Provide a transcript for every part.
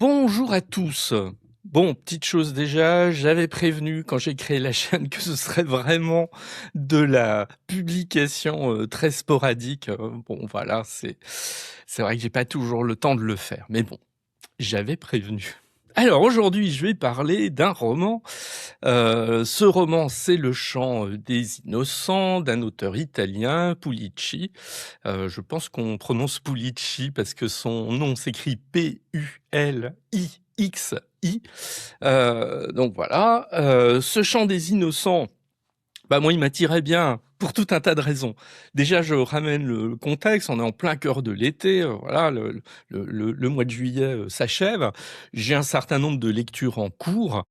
Bonjour à tous. Bon, petite chose déjà, j'avais prévenu quand j'ai créé la chaîne que ce serait vraiment de la publication très sporadique. Bon, voilà, c'est vrai que j'ai pas toujours le temps de le faire, mais bon, j'avais prévenu. Alors aujourd'hui, je vais parler d'un roman. Ce roman, c'est Le Chant des Innocents d'un auteur italien, Pulici. Je pense qu'on prononce Pulici parce que son nom s'écrit P-U-L-I-X-I. Donc voilà, ce Chant des Innocents, bah moi il m'attirait bien pour tout un tas de raisons. Déjà, je ramène le contexte, on est en plein cœur de l'été, voilà, le mois de juillet s'achève. J'ai un certain nombre de lectures en cours,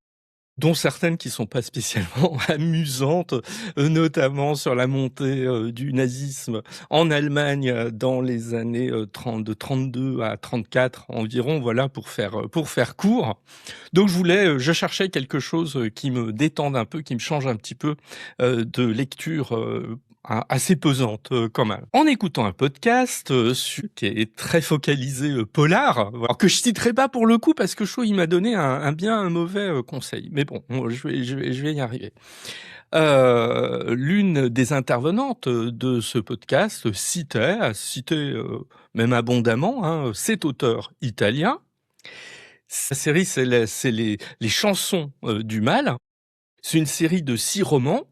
dont certaines qui sont pas spécialement amusantes, notamment sur la montée du nazisme en Allemagne dans les années 30, de 32 à 34 environ, voilà, pour faire court. Donc je cherchais quelque chose qui me détende un peu, qui me change un petit peu de lecture assez pesante quand même. En écoutant un podcast qui est très focalisé polar, alors que je citerai pas pour le coup parce que je trouve il m'a donné un bien un mauvais conseil. Mais bon, je vais y arriver. L'une des intervenantes de ce podcast citait même abondamment, hein, cet auteur italien. Sa série, c'est les chansons du mal. C'est une série de 6 romans.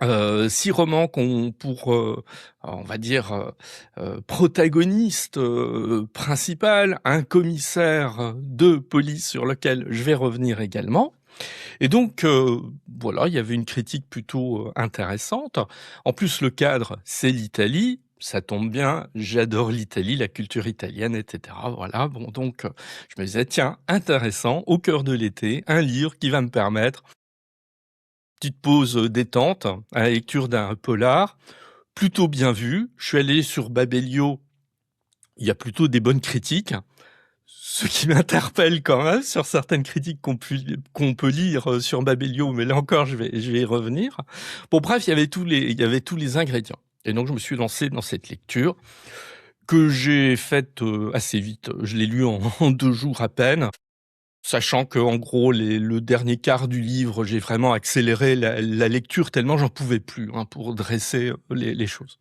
6 romans qu'ont pour, on va dire, protagoniste principal, un commissaire de police sur lequel je vais revenir également. Et donc, voilà, il y avait une critique plutôt intéressante. En plus, le cadre, c'est l'Italie. Ça tombe bien, j'adore l'Italie, la culture italienne, etc. Voilà, bon, donc, je me disais, tiens, intéressant, au cœur de l'été, un livre qui va me permettre petite pause détente à la lecture d'un polar, plutôt bien vu. Je suis allé sur Babelio, il y a plutôt des bonnes critiques. Ce qui m'interpelle quand même sur certaines critiques qu'on peut lire sur Babelio, mais là encore, je vais y revenir. Bon, bref, il y avait tous les ingrédients. Et donc, je me suis lancé dans cette lecture que j'ai faite assez vite. Je l'ai lu en 2 jours à peine. Sachant que, en gros, le dernier quart du livre, j'ai vraiment accéléré la lecture tellement j'en pouvais plus, hein, pour dresser les choses.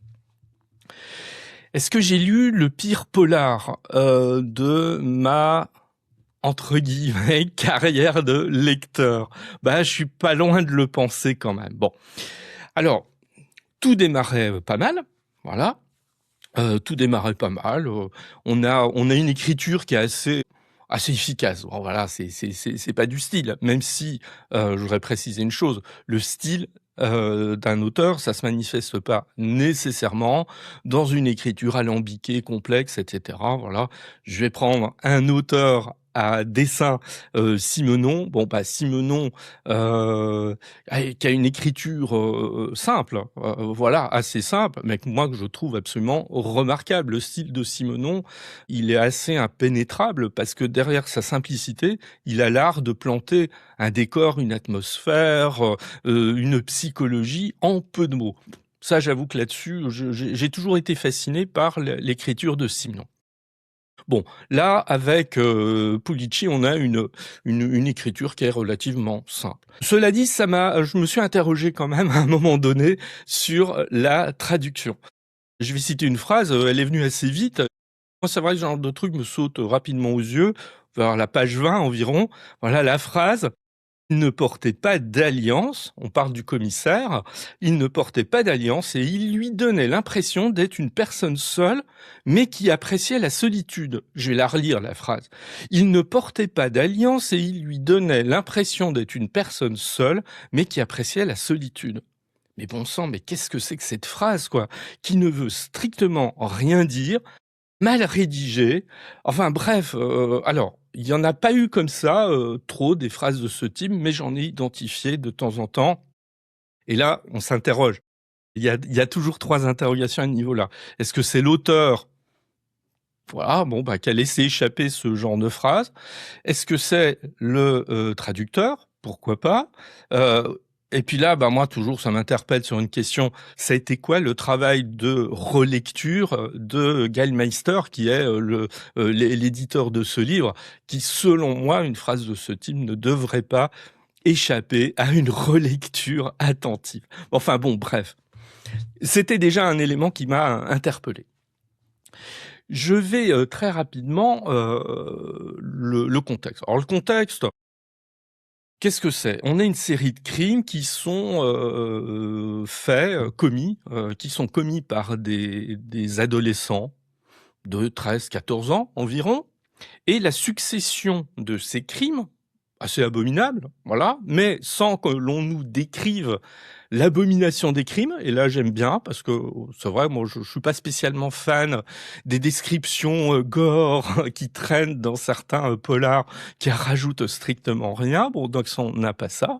Est-ce que j'ai lu le pire polar de ma entre guillemets carrière de lecteur? Bah, je suis pas loin de le penser quand même. Bon, alors tout démarrait pas mal, voilà. Tout démarrait pas mal. On a une écriture qui est assez efficace. Bon, voilà, c'est pas du style. Même si je voudrais préciser une chose, le style d'un auteur, ça se manifeste pas nécessairement dans une écriture alambiquée, complexe, etc. Voilà, je vais prendre un auteur à dessin, Simenon. Bon, bah Simenon, qui a une écriture simple, voilà, assez simple, mais que moi que je trouve absolument remarquable. Le style de Simenon, il est assez impénétrable parce que derrière sa simplicité, il a l'art de planter un décor, une atmosphère, une psychologie en peu de mots. Ça, j'avoue que là-dessus, j'ai toujours été fasciné par l'écriture de Simenon. Bon, là, avec Pulici, on a une écriture qui est relativement simple. Cela dit, je me suis interrogé quand même à un moment donné sur la traduction. Je vais citer une phrase, elle est venue assez vite. Moi, c'est vrai que ce genre de truc me saute rapidement aux yeux, vers la page 20 environ. Voilà la phrase. Il ne portait pas d'alliance, on parle du commissaire, il ne portait pas d'alliance et il lui donnait l'impression d'être une personne seule, mais qui appréciait la solitude. Je vais la relire, la phrase. Il ne portait pas d'alliance et il lui donnait l'impression d'être une personne seule, mais qui appréciait la solitude. Mais bon sang, mais qu'est-ce que c'est que cette phrase, quoi, qui ne veut strictement rien dire, mal rédigée. Enfin bref, alors, il y en a pas eu comme ça, trop des phrases de ce type, mais j'en ai identifié de temps en temps. Et là, on s'interroge. Il y a toujours 3 interrogations à ce niveau-là. Est-ce que c'est l'auteur, voilà, bon, bah, qui a laissé échapper ce genre de phrase? Est-ce que c'est le traducteur? Pourquoi pas? Et puis là, moi toujours, ça m'interpelle sur une question. Ça a été quoi le travail de relecture de Gail Meister, qui est l'éditeur de ce livre, qui, selon moi, une phrase de ce type ne devrait pas échapper à une relecture attentive. Enfin bon, bref. C'était déjà un élément qui m'a interpellé. Je vais très rapidement le contexte. Alors le contexte, qu'est-ce que c'est? On a une série de crimes qui sont commis, qui sont commis par des adolescents de 13-14 ans environ, et la succession de ces crimes, assez abominables, voilà, mais sans que l'on nous décrive l'abomination des crimes, et là j'aime bien, parce que c'est vrai, moi je suis pas spécialement fan des descriptions gore qui traînent dans certains polars qui rajoutent strictement rien, bon donc on n'a pas ça.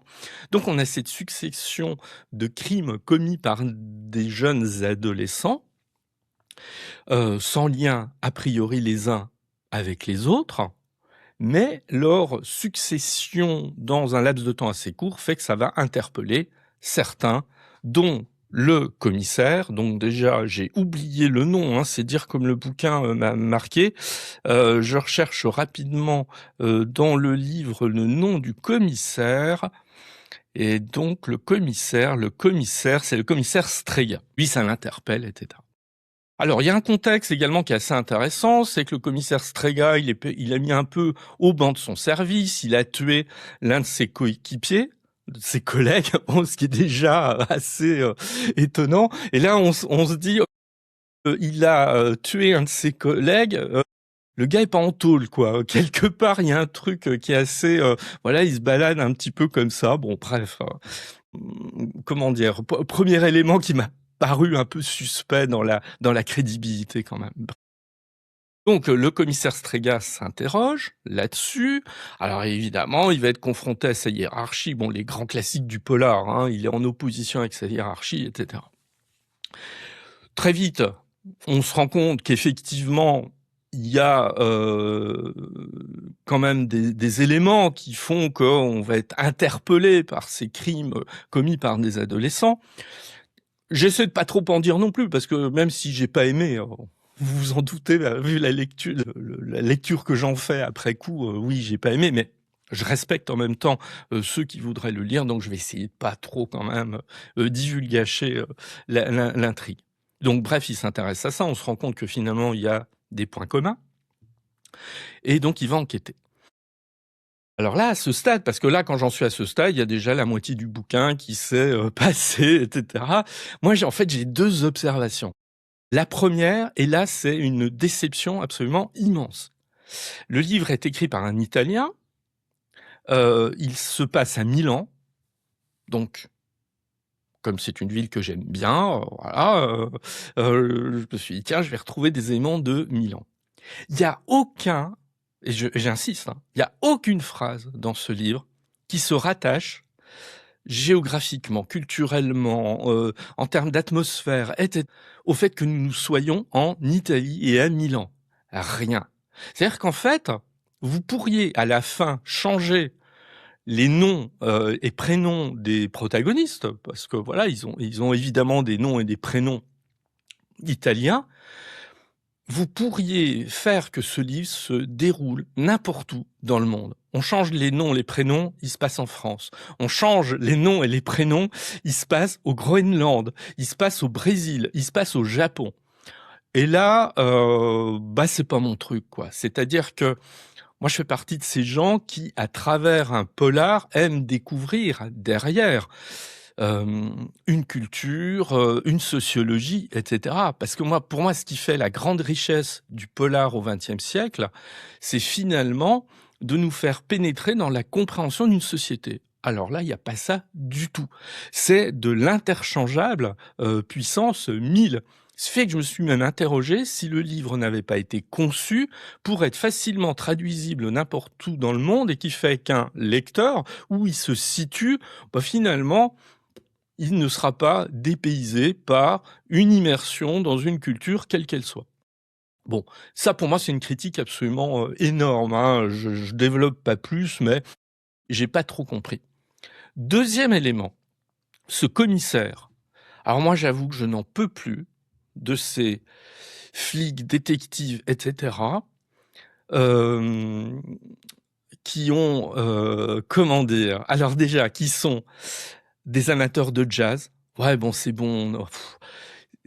Donc on a cette succession de crimes commis par des jeunes adolescents, sans lien a priori les uns avec les autres, mais leur succession dans un laps de temps assez court fait que ça va interpeller certains, dont le commissaire. Donc déjà, j'ai oublié le nom, c'est dire comme le bouquin m'a marqué. Je recherche rapidement dans le livre le nom du commissaire. Et donc le commissaire, c'est le commissaire Strega. Lui, ça l'interpelle, etc. Alors, il y a un contexte également qui est assez intéressant, c'est que le commissaire Strega, il a mis un peu au banc de son service, il a tué l'un de ses coéquipiers, de ses collègues, ce qui est déjà assez étonnant. Et là, on se dit, il a tué un de ses collègues, le gars est pas en tôle, quoi. Quelque part, il y a un truc qui est assez... voilà, il se balade un petit peu comme ça. Bon, bref, comment dire, premier élément qui m'a paru un peu suspect dans la crédibilité quand même. Donc le commissaire Strega s'interroge là-dessus. Alors évidemment, il va être confronté à sa hiérarchie. Bon, les grands classiques du polar, il est en opposition avec sa hiérarchie, etc. Très vite, on se rend compte qu'effectivement, il y a quand même des éléments qui font qu'on va être interpellé par ces crimes commis par des adolescents. J'essaie de pas trop en dire non plus, parce que même si j'ai pas aimé, vous vous en doutez, vu la lecture que j'en fais après coup, oui, j'ai pas aimé, mais je respecte en même temps ceux qui voudraient le lire, donc je vais essayer de pas trop quand même divulgacher l'intrigue. Donc bref, il s'intéresse à ça, on se rend compte que finalement il y a des points communs, et donc il va enquêter. Alors là, à ce stade, parce que là, quand j'en suis à ce stade, il y a déjà la moitié du bouquin qui s'est passé, etc. Moi, j'ai deux observations. La première, et là, c'est une déception absolument immense. Le livre est écrit par un Italien. Il se passe à Milan. Donc, comme c'est une ville que j'aime bien, voilà, je me suis dit, tiens, je vais retrouver des éléments de Milan. Il n'y a aucun, et j'insiste, il n'y a aucune phrase dans ce livre qui se rattache géographiquement, culturellement, en termes d'atmosphère, etc., au fait que nous soyons en Italie et à Milan. Rien. C'est-à-dire qu'en fait, vous pourriez à la fin changer les noms et prénoms des protagonistes, parce que voilà, ils ont évidemment des noms et des prénoms italiens. Vous pourriez faire que ce livre se déroule n'importe où dans le monde. On change les noms, les prénoms, il se passe en France. On change les noms et les prénoms, il se passe au Groenland, il se passe au Brésil, il se passe au Japon. Et là, c'est pas mon truc, quoi. C'est-à-dire que moi, je fais partie de ces gens qui, à travers un polar, aiment découvrir derrière une culture, une sociologie, etc. Parce que pour moi, ce qui fait la grande richesse du polar au XXe siècle, c'est finalement de nous faire pénétrer dans la compréhension d'une société. Alors là, il n'y a pas ça du tout. C'est de l'interchangeable puissance 1000. Ce fait que je me suis même interrogé si le livre n'avait pas été conçu pour être facilement traduisible n'importe où dans le monde et qui fait qu'un lecteur, où il se situe, finalement, il ne sera pas dépaysé par une immersion dans une culture quelle qu'elle soit. Bon, ça pour moi c'est une critique absolument énorme. Je développe pas plus, mais j'ai pas trop compris. Deuxième élément, ce commissaire, alors moi j'avoue que je n'en peux plus de ces flics, détectives et cetera, hem, qui ont, comment dire? Alors déjà, qui sont des amateurs de jazz. Ouais, bon, c'est bon, non,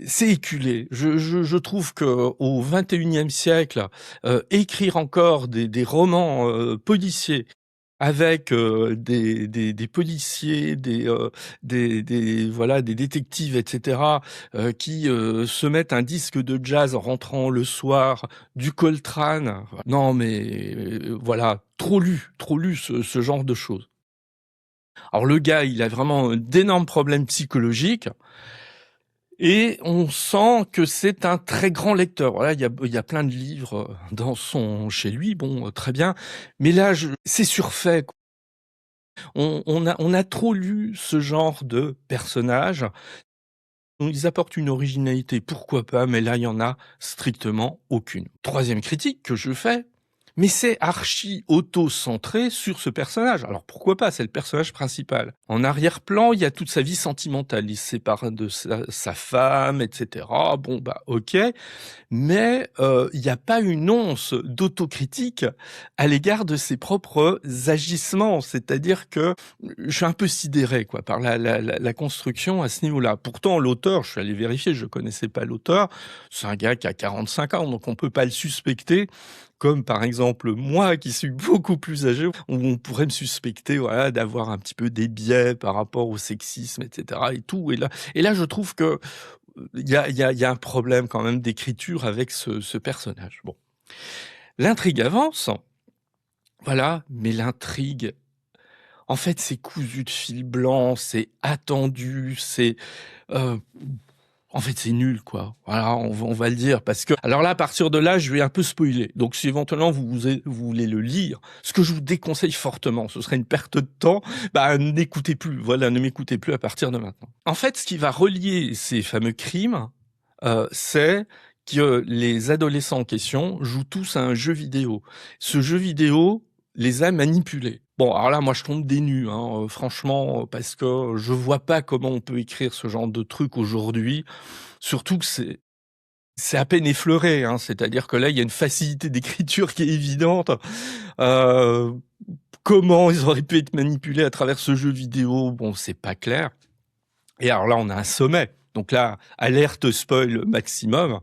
c'est éculé. Je trouve qu'au XXIe siècle, écrire encore des romans, policiers avec, des policiers, des voilà, des détectives et cetera, qui, se mettent un disque de jazz en rentrant le soir, du Coltrane. Non mais, voilà, trop lu ce genre de choses. Alors le gars, il a vraiment d'énormes problèmes psychologiques et on sent que c'est un très grand lecteur. Voilà, il y a plein de livres, chez lui, bon, très bien, mais là c'est surfait. On a trop lu ce genre de personnages. Ils apportent une originalité, pourquoi pas, mais là, il y en a strictement aucune. Troisième critique que je fais, mais c'est archi auto-centré sur ce personnage. Alors pourquoi pas, c'est le personnage principal. En arrière-plan, il y a toute sa vie sentimentale. Il se sépare de sa femme, etc. Bon, bah ok, mais il n'y a pas une once d'autocritique à l'égard de ses propres agissements. C'est-à-dire que je suis un peu sidéré quoi par la construction à ce niveau-là. Pourtant l'auteur, je suis allé vérifier, je connaissais pas l'auteur, c'est un gars qui a 45 ans, donc on peut pas le suspecter comme par exemple moi qui suis beaucoup plus âgé, où on pourrait me suspecter voilà, d'avoir un petit peu des biais par rapport au sexisme, etc. et tout. Et là je trouve que il y a un problème quand même d'écriture avec ce personnage. Bon. L'intrigue avance, voilà, mais l'intrigue, en fait, c'est cousu de fil blanc, c'est attendu, heu, en fait, c'est nul, quoi. Voilà, on va le dire parce que alors là, à partir de là, je vais un peu spoiler. Donc si éventuellement vous voulez le lire, ce que je vous déconseille fortement, ce serait une perte de temps, bah, n'écoutez plus, voilà, ne m'écoutez plus à partir de maintenant. En fait, ce qui va relier ces fameux crimes, c'est que les adolescents en question jouent tous à un jeu vidéo. Ce jeu vidéo les a manipulés. Bon, alors là, moi, je tombe des nues, hein, franchement, parce que je vois pas comment on peut écrire ce genre de truc aujourd'hui. Surtout que c'est à peine effleuré, hein. C'est-à-dire que là, il y a une facilité d'écriture qui est évidente. Heu, Comment ils auraient pu être manipulés à travers ce jeu vidéo? Bon, c'est pas clair. Et alors là, on a un sommet. Donc là, alerte spoil maximum.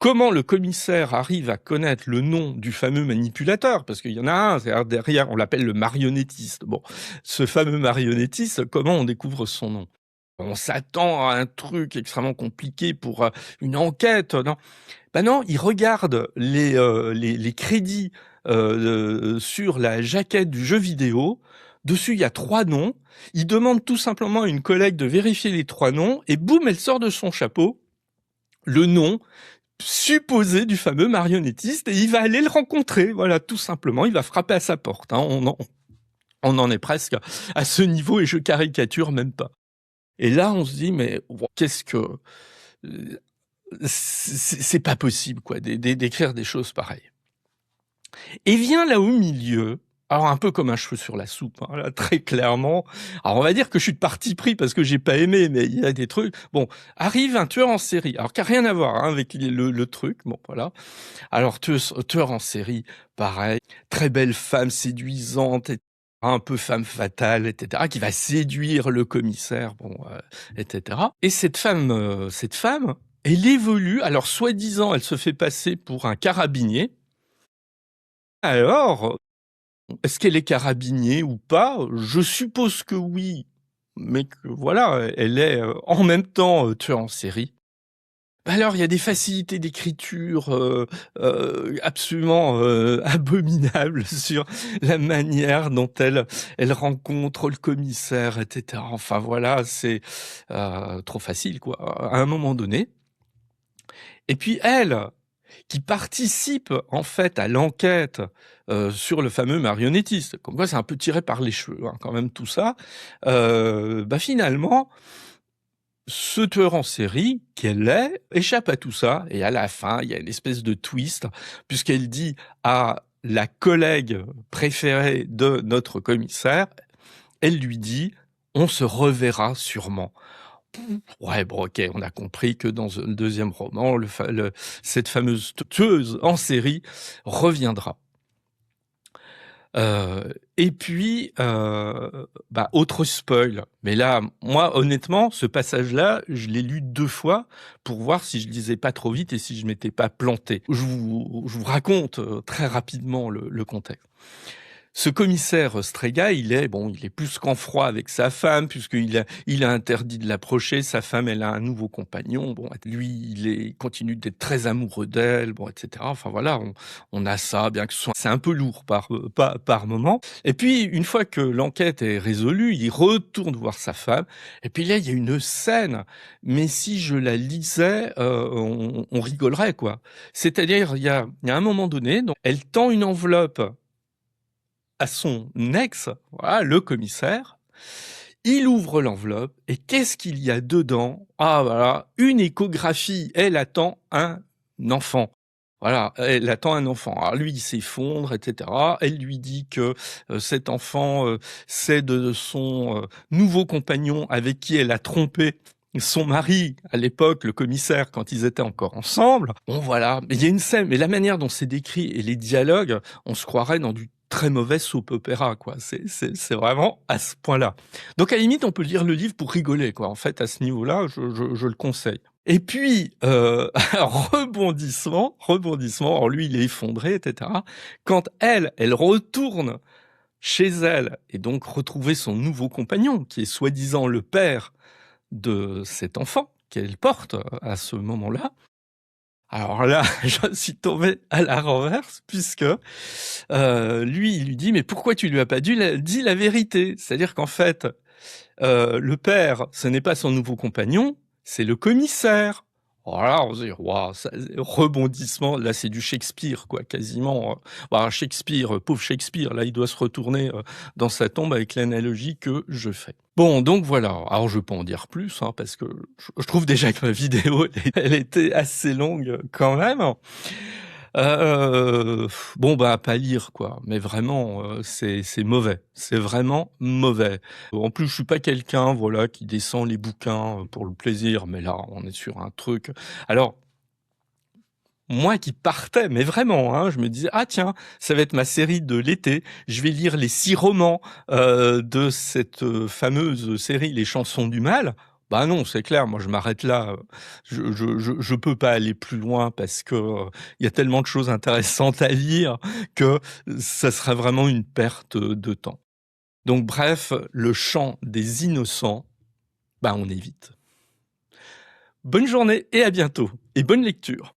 Comment le commissaire arrive à connaître le nom du fameux manipulateur? Parce qu'il y en a un, c'est-à-dire derrière, on l'appelle le marionnettiste. Bon, ce fameux marionnettiste, comment on découvre son nom? On s'attend à un truc extrêmement compliqué pour une enquête, non? Ben non, il regarde les crédits sur la jaquette du jeu vidéo. Dessus, il y a 3 noms. Il demande tout simplement à une collègue de vérifier les 3 noms et boum, elle sort de son chapeau le nom supposé du fameux marionnettiste et il va aller le rencontrer. Voilà, tout simplement, il va frapper à sa porte. Hein. On en est presque à ce niveau et je caricature même pas. Et là, on se dit, mais qu'est-ce que... c'est pas possible, quoi, d'écrire des choses pareilles. Et vient là au milieu, alors un peu comme un cheveu sur la soupe, hein, là, très clairement. Alors on va dire que je suis de parti pris parce que j'ai pas aimé, mais il y a des trucs. Bon, arrive un tueur en série, alors qui a rien à voir hein, avec le truc. Bon, voilà. Alors tueur en série, pareil, très belle femme séduisante, un peu femme fatale, etc., qui va séduire le commissaire, bon, etc. Et cette femme, elle évolue. Alors soi-disant, elle se fait passer pour un carabinier. Alors, est-ce qu'elle est carabinier ou pas? Je suppose que oui, mais que voilà, elle est, en même temps, tueur en série. Bah, alors, il y a des facilités d'écriture, absolument, abominables sur la manière dont elle rencontre le commissaire et cetera. Enfin voilà, c'est, trop facile quoi, à un moment donné. Et puis elle, qui participe en fait à l'enquête sur le fameux marionnettiste. Comme quoi, c'est un peu tiré par les cheveux, hein, quand même tout ça. Bah finalement, ce tueur en série qu'elle est échappe à tout ça et à la fin, il y a une espèce de twist puisqu'elle dit à la collègue préférée de notre commissaire, elle lui dit On se reverra sûrement. Ouais, bon, OK, on a compris que dans un 2e roman, cette fameuse tueuse en série reviendra. Et puis, bah, autre spoil, mais là, moi, honnêtement, ce passage-là, je l'ai lu 2 fois pour voir si je lisais pas trop vite et si je m'étais pas planté. Je vous raconte, très rapidement le contexte. Ce commissaire Strega, il est plus qu'en froid avec sa femme puisqu'il a interdit de l'approcher. Sa femme, elle a un nouveau compagnon. Bon, lui, il continue d'être très amoureux d'elle, bon, et cetera. Enfin voilà, on a ça, bien que c'est un peu lourd par moment. Et puis, une fois que l'enquête est résolue, il retourne voir sa femme. Et puis là, il y a une scène, mais si je la lisais, on rigolerait, quoi. C'est-à-dire, il y a un moment donné, donc, elle tend une enveloppe à son ex, voilà, le commissaire. Il ouvre l'enveloppe et qu'est-ce qu'il y a dedans? Ah voilà, une échographie. Elle attend un enfant. Voilà, elle attend un enfant. Alors lui, il s'effondre, et cetera. Elle lui dit que, cet enfant, c'est de son, nouveau compagnon avec qui elle a trompé son mari à l'époque, le commissaire, quand ils étaient encore ensemble. Bon voilà, mais il y a une scène, mais la manière dont c'est décrit et les dialogues, on se croirait dans du très mauvais soap opéra, quoi. C'est vraiment à ce point-là. Donc à la limite, on peut lire le livre pour rigoler, quoi. En fait, à ce niveau-là, je le conseille. Et puis, rebondissement, alors lui, il est effondré, et cetera. Quand elle retourne chez elle et donc retrouver son nouveau compagnon, qui est soi-disant le père de cet enfant qu'elle porte à ce moment-là. Alors là, je suis tombé à la renverse puisque, lui, il lui dit: «Mais pourquoi tu lui as pas dit la vérité?» C'est-à-dire qu'en fait, le père, ce n'est pas son nouveau compagnon, c'est le commissaire. Voilà, on se dit: «Waouh, ça rebondissement», là, c'est du Shakespeare, quoi, quasiment, bah, Shakespeare, pauvre Shakespeare, là, il doit se retourner, dans sa tombe avec l'analogie que je fais. Bon, donc voilà, alors je vais pas en dire plus, hein, parce que je trouve déjà que ma vidéo, elle était assez longue, quand même. Bon, bah, à pas lire, quoi, mais vraiment, c'est mauvais, c'est vraiment mauvais. En plus, je suis pas quelqu'un, voilà, qui descend les bouquins, pour le plaisir, mais là, on est sur un truc alors, moi qui partais, mais vraiment, hein, je me disais: «Ah tiens, ça va être ma série de l'été, je vais lire les 6 romans, de cette, fameuse série Les Chansons du Mal». Bah non, c'est clair, moi je m'arrête là, je peux pas aller plus loin parce que, il y a tellement de choses intéressantes à lire que ça serait vraiment une perte, de temps. Donc bref, le chant des innocents, bah on évite. Bonne journée et à bientôt et bonne lecture.